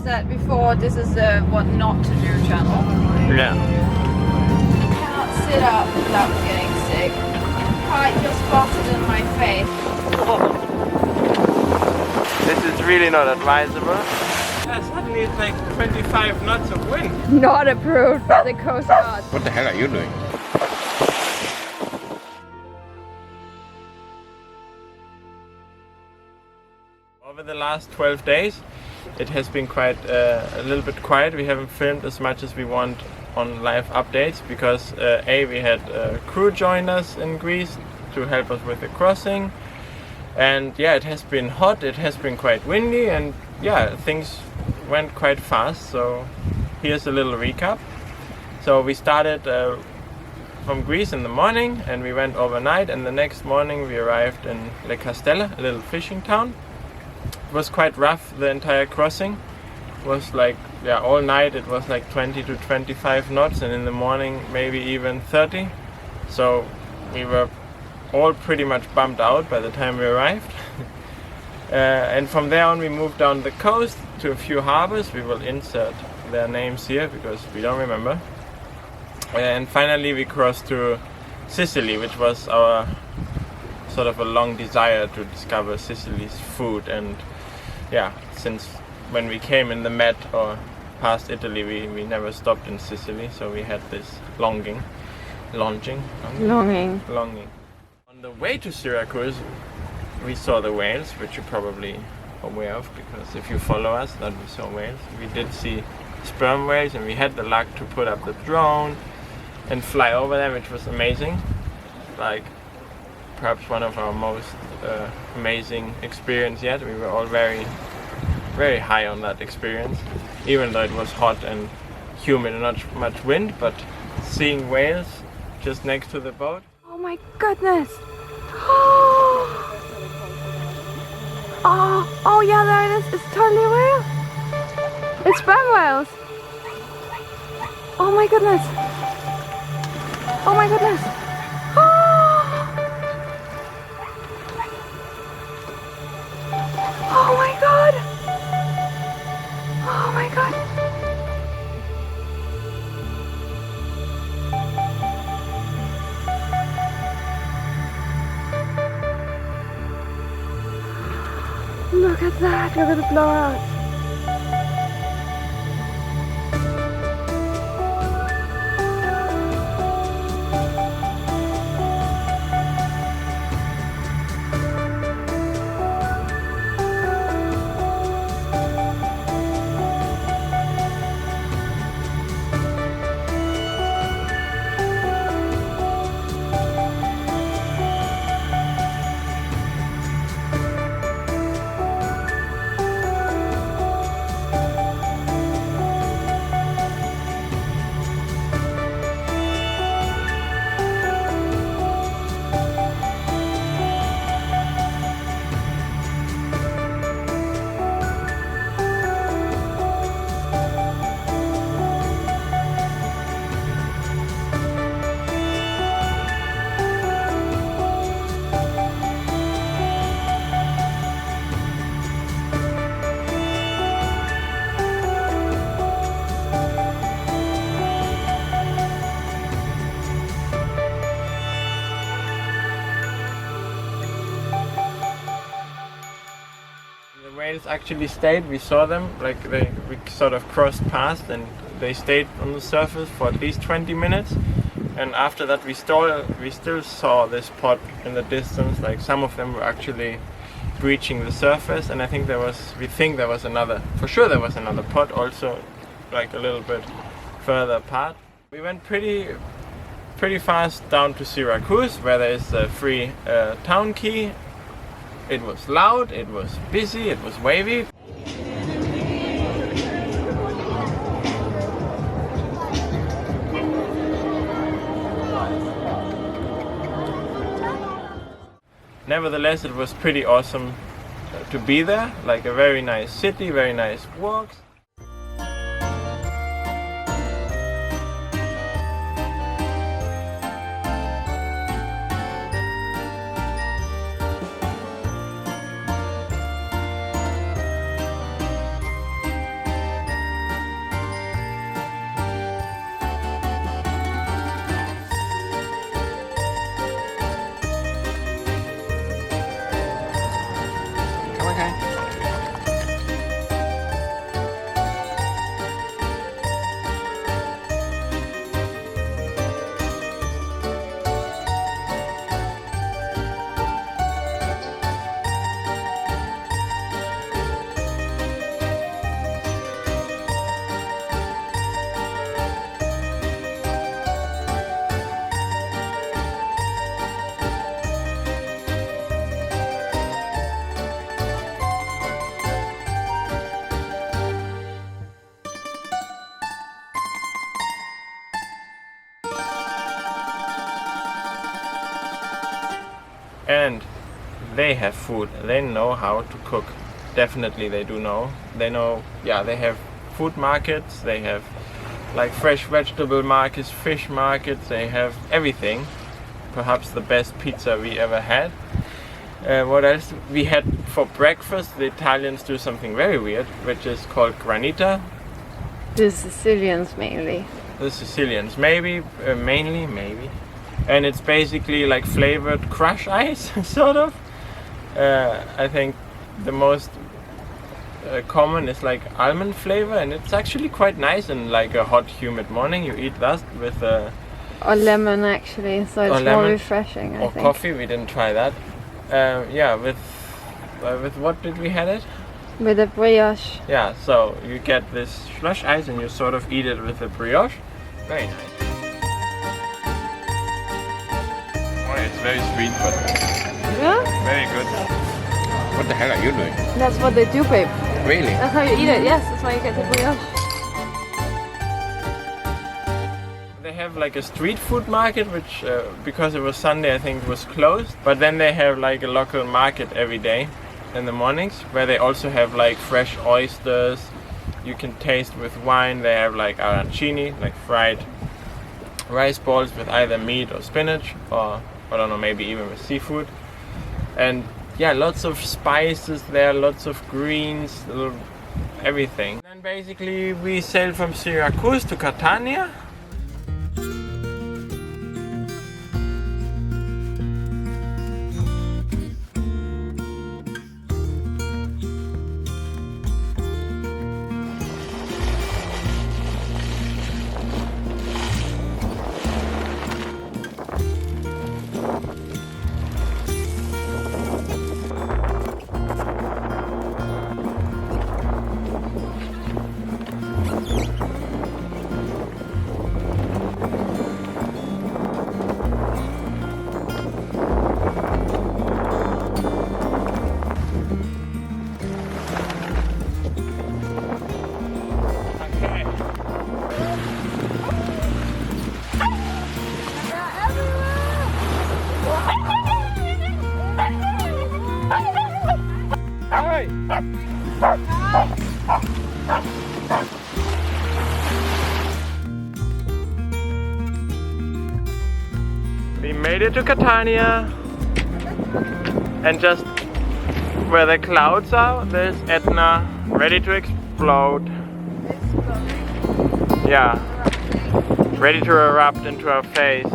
said before, this is the what not to do channel. Yeah. You cannot sit up without getting sick. Kite just farted in my face. This is really not advisable. Yeah, suddenly it's like 25 knots of wind. Not approved by the Coast Guard. What the hell are you doing? Over the last 12 days, it has been quite a little bit quiet. We haven't filmed as much as we want on live updates because we had a crew join us in Greece to help us with the crossing, and yeah, it has been hot, it has been quite windy, and yeah, things went quite fast. So here's a little recap. So we started from Greece in the morning and we went overnight, and the next morning we arrived in Le Castello, a little fishing town. It was quite rough, the entire crossing. It was like, yeah, all night it was like 20 to 25 knots, and in the morning maybe even 30. So we were all pretty much bummed out by the time we arrived. And from there on we moved down the coast to a few harbors. We will insert their names here because we don't remember. And finally we crossed to Sicily, which was our sort of a long desire to discover Sicily's food. And yeah, since when we came in the Med or past Italy, we never stopped in Sicily, so we had this longing. On the way to Syracuse, we saw the whales, which you're probably aware of, because if you follow us, then we saw whales. We did see sperm whales, and we had the luck to put up the drone and fly over them, which was amazing. Like, perhaps one of our most amazing experience yet. We were all very, very high on that experience, even though it was hot and humid and not much wind. But seeing whales just next to the boat. Oh my goodness! Oh yeah, there it is. It's totally whale. It's sperm whales. Oh my goodness! Oh my goodness! Oh my god! Oh my god! Look at that! Look at the blowouts! Whales actually stayed. We saw them, like we sort of crossed past, and they stayed on the surface for at least 20 minutes. And after that we still saw this pod in the distance. Like some of them were actually breaching the surface, and I think there was another, for sure there was another pod also, like a little bit further apart. We went pretty fast down to Syracuse, where there is a free town key. It was loud, it was busy, it was wavy. Nevertheless, it was pretty awesome to be there, like a very nice city, very nice walks. they have food. They know how to cook. Definitely they do know. They know, yeah, they have food markets, they have like fresh vegetable markets, fish markets, they have everything. Perhaps the best pizza we ever had. What else? We had for breakfast, the Italians do something very weird, which is called granita. The Sicilians mainly. The Sicilians, maybe, mainly, maybe. And it's basically like flavored crush ice, sort of. I think the most common is like almond flavor, and it's actually quite nice. And like a hot, humid morning, you eat that with or lemon actually, so it's more refreshing. I or think. Coffee. We didn't try that. Yeah, with what did we had it? With a brioche. Yeah, so you get this slush ice and you sort of eat it with a brioche. Very nice. Oh, it's very sweet, but Yeah? very good. What the hell are you doing? That's what they do, babe. Really? That's how you eat it. Yes, that's why you get the brioche. They have like a street food market, which because it was Sunday, I think it was closed. But then they have like a local market every day in the mornings, where they also have like fresh oysters you can taste with wine. They have like arancini, like fried rice balls with either meat or spinach, or I don't know, maybe even with seafood. And yeah, lots of spices there, lots of greens, everything. And then basically we sailed from Syracuse to Catania. We made it to Catania, and just where the clouds are, there's Etna ready to explode. Yeah, ready to erupt into our face,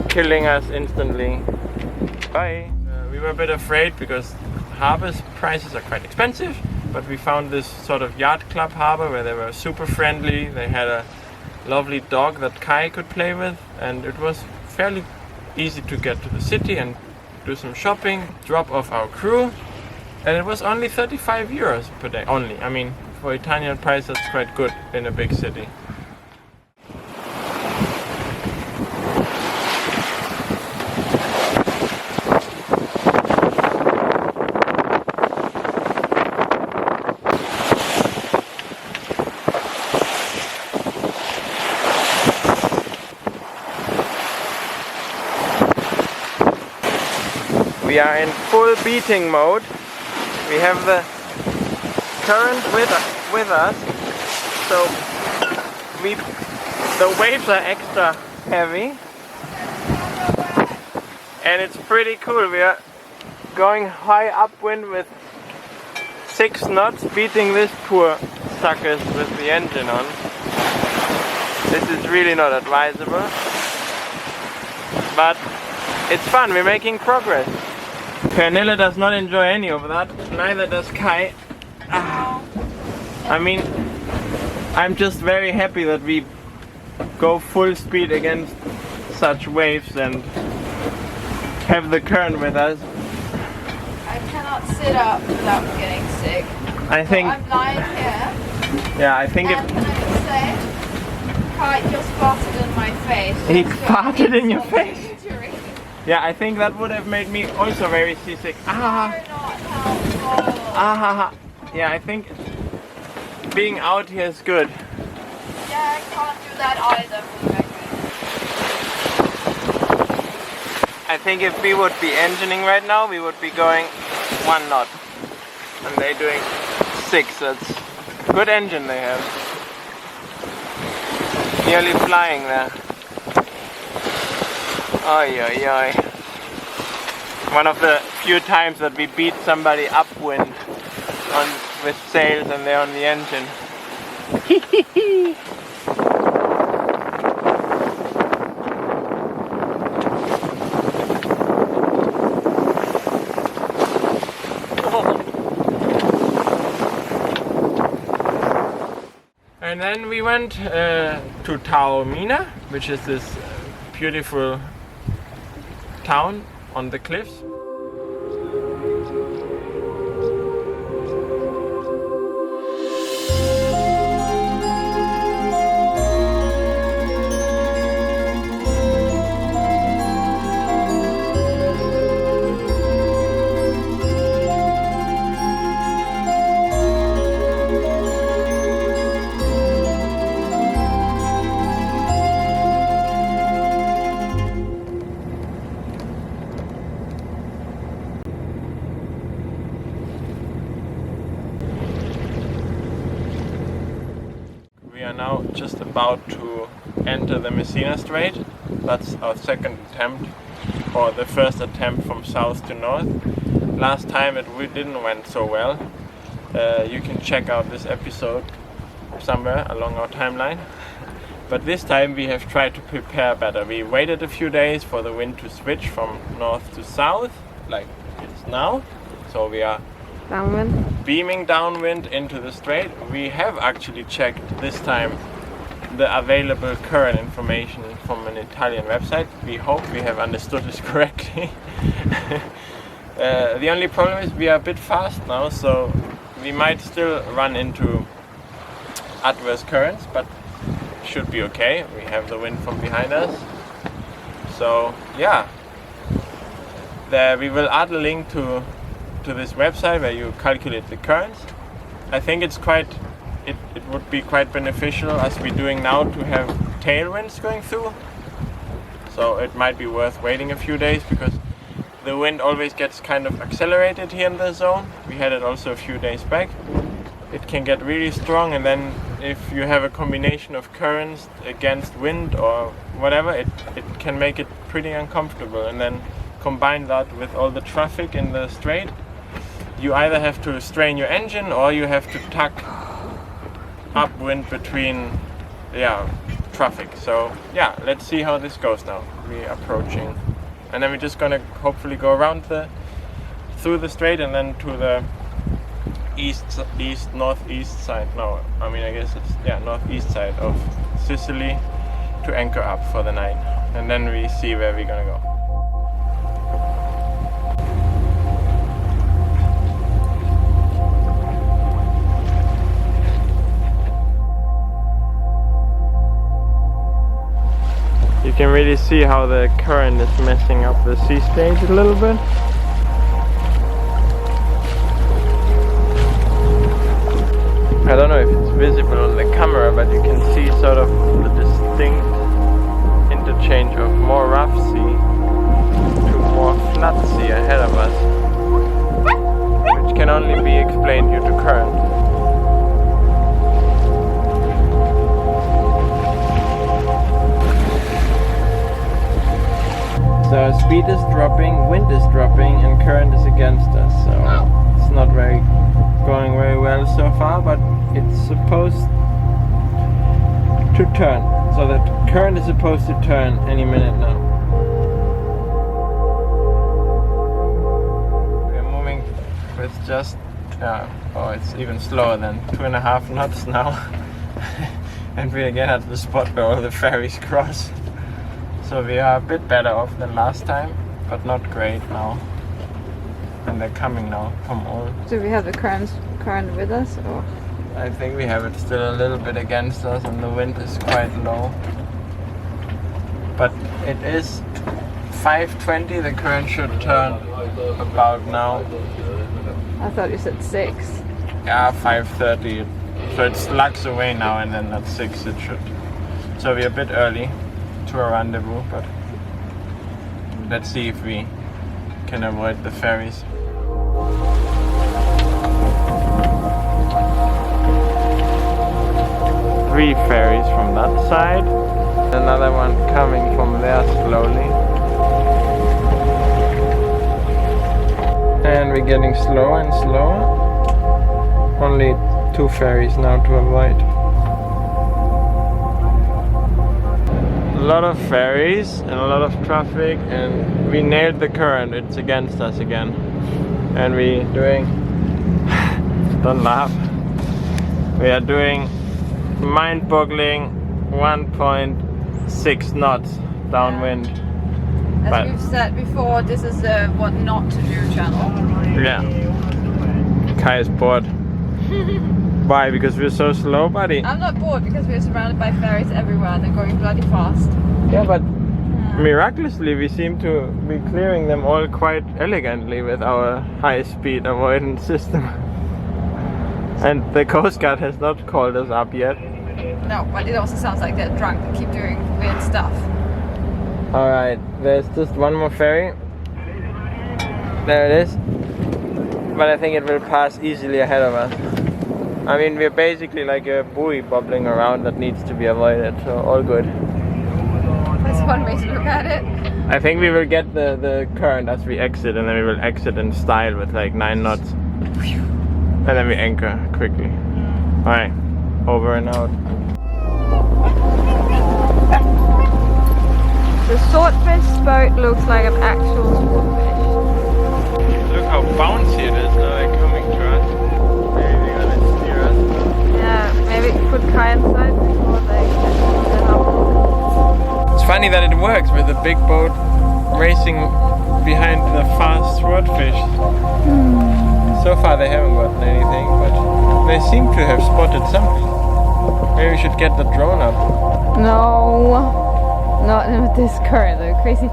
killing us instantly. Bye. We were a bit afraid because harbor's prices are quite expensive, but we found this sort of yacht club harbor where they were super friendly. They had a lovely dog that Kai could play with, and it was fairly easy to get to the city and do some shopping, drop off our crew, and it was only 35 euros per day only. I mean, for Italian price, that's quite good in a big city. We are in full beating mode. We have the current with us, so the waves are extra heavy, and it's pretty cool. We are going high upwind with 6 knots, beating this poor suckers with the engine on. This is really not advisable, but it's fun. We're making progress. Pernille does not enjoy any of that, neither does Kai. I mean, I'm just very happy that we go full speed against such waves and have the current with us. I cannot sit up without getting sick. I think. So I'm lying here. Yeah, I think and can I just say, Kai just farted in my face. He farted in your face? Injury. Yeah, I think that would have made me also very seasick. Not helpful. Yeah, I think being out here is good. Yeah, I can't do that either. I think if we would be engineering right now, we would be going 1 knot. And they're doing 6. That's good engine they have. Nearly flying there. Oi, oi, oi. One of the few times that we beat somebody upwind with sails and they're on the engine. And then we went to Taormina, which is this beautiful town on the cliffs. We are now just about to enter the Messina Strait. That's our second attempt, or the first attempt from south to north. Last time it didn't went so well. You can check out this episode somewhere along our timeline. But this time we have tried to prepare better. We waited a few days for the wind to switch from north to south, like it's now. So we are Downwind. beaming downwind into the strait. We have actually checked this time the available current information from an Italian website. We hope we have understood this correctly. The only problem is we are a bit fast now, so we might still run into adverse currents, but should be okay. We have the wind from behind us. So yeah, we will add a link to this website where you calculate the currents. I think it would be quite beneficial, as we're doing now, to have tailwinds going through. So it might be worth waiting a few days, because the wind always gets kind of accelerated here in the zone. We had it also a few days back. It can get really strong, and then if you have a combination of currents against wind or whatever, it can make it pretty uncomfortable. And then combine that with all the traffic in the strait, you either have to strain your engine or you have to tuck upwind between traffic. So yeah, let's see how this goes now. We're approaching, and then we're just gonna hopefully go around through the strait and then to the northeast side. No, I mean, I guess it's northeast side of Sicily to anchor up for the night, and then we see where we're gonna go. You can really see how the current is messing up the sea stage a little bit. I don't know if it's visible on the camera, but you can see sort of the distinct interchange of more rough sea to more flat sea ahead of us, which can only be explained due to current. So speed is dropping, wind is dropping, and current is against us. So it's not going very well so far, but it's supposed to turn. So that current is supposed to turn any minute now. We're moving with just it's even slower than 2.5 knots now. And we're again at the spot where all the ferries cross. So we are a bit better off than last time, but not great now. And they're coming now from all. Do we have the current with us, or? I think we have it still a little bit against us, and the wind is quite low. But it is 5:20. The current should turn about now. I thought you said 6. Yeah, 5:30. So it slugs away now, and then at 6 it should. So we're a bit early to a rendezvous, but let's see if we can avoid the ferries. Three ferries from that side, another one coming from there slowly. And we're getting slower and slower. Only 2 ferries now to avoid. A lot of ferries and a lot of traffic, and we nailed the current. It's against us again. And we doing don't laugh. We are doing mind-boggling 1.6 knots downwind. As we've said before, this is the what not to do channel. Yeah. Kai is bored. Why? Because we're so slow, buddy? I'm not bored because we're surrounded by ferries everywhere and they're going bloody fast. Yeah, but miraculously we seem to be clearing them all quite elegantly with our high-speed avoidance system. And the Coast Guard has not called us up yet. No, but it also sounds like they're drunk and keep doing weird stuff. Alright, there's just one more ferry. There it is. But I think it will pass easily ahead of us. I mean, we're basically like a buoy bubbling around that needs to be avoided, so all good. That's one way to look at it. I think we will get the current as we exit, and then we will exit in style with like 9 knots. And then we anchor quickly. Alright, over and out. The swordfish boat looks like an actual swordfish. Look how bouncy it is now, they're coming to us. Maybe they're gonna steer us. Yeah, maybe put Kai inside before they get up. It's funny that it works with the big boat racing behind the fast swordfish. So far they haven't gotten anything, but they seem to have spotted something. Maybe we should get the drone up. No. Not with this current, they're crazy.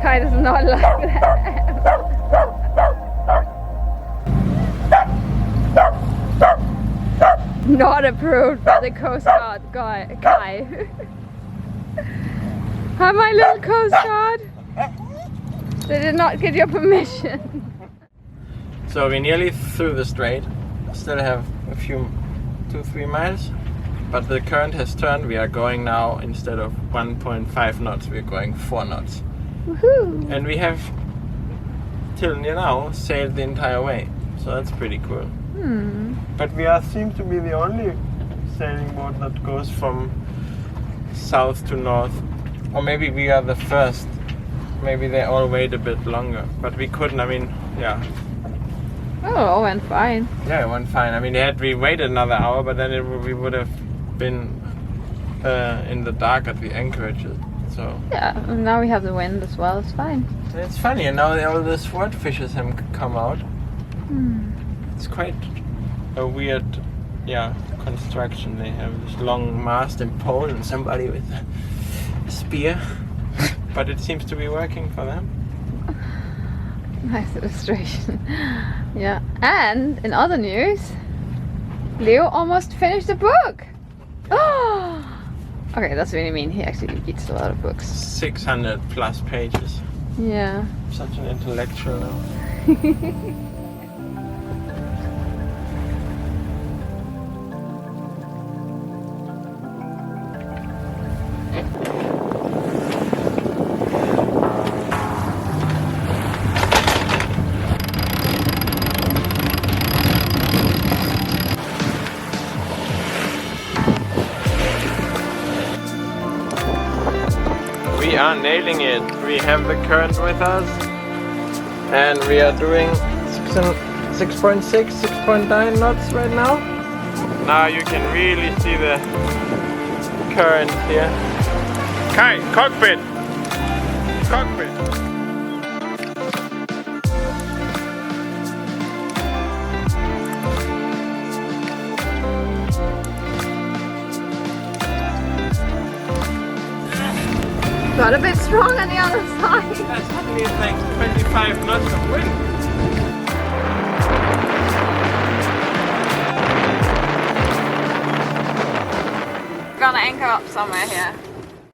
Kai does not like that. Not approved by the Coast Guard guy. Kai. Hi, my little Coast Guard. They did not get your permission. So we're nearly through the strait. Still have a few 2-3 miles, but the current has turned. We are going now, instead of 1.5 knots, we're going 4 knots. Woohoo! And we have till now sailed the entire way, so that's pretty cool. But we seem to be the only sailing boat that goes from south to north, or maybe we are the first. Maybe they all wait a bit longer, but we couldn't. I mean, yeah. Oh, it went fine. Yeah, it went fine. I mean, had we waited another hour, but then we would have been in the dark at the anchorages. So yeah, and now we have the wind as well. It's fine. It's funny, and now all the swordfishes have come out. It's quite a weird, construction. They have this long mast and pole, and somebody with a spear. But it seems to be working for them. Nice illustration. Yeah. And in other news, Leo almost finished the book. Oh. Okay, that's what I mean. He actually reads a lot of books. 600 plus pages. Yeah. Such an intellectual now. We are nailing it. We have the current with us, and we are doing 6.6, 6.9 knots right now. Now you can really see the current here. Kai, cockpit! Cockpit! Got a bit strong on the other side. Yeah, suddenly it's like 25 knots of wind. gonna anchor up somewhere here.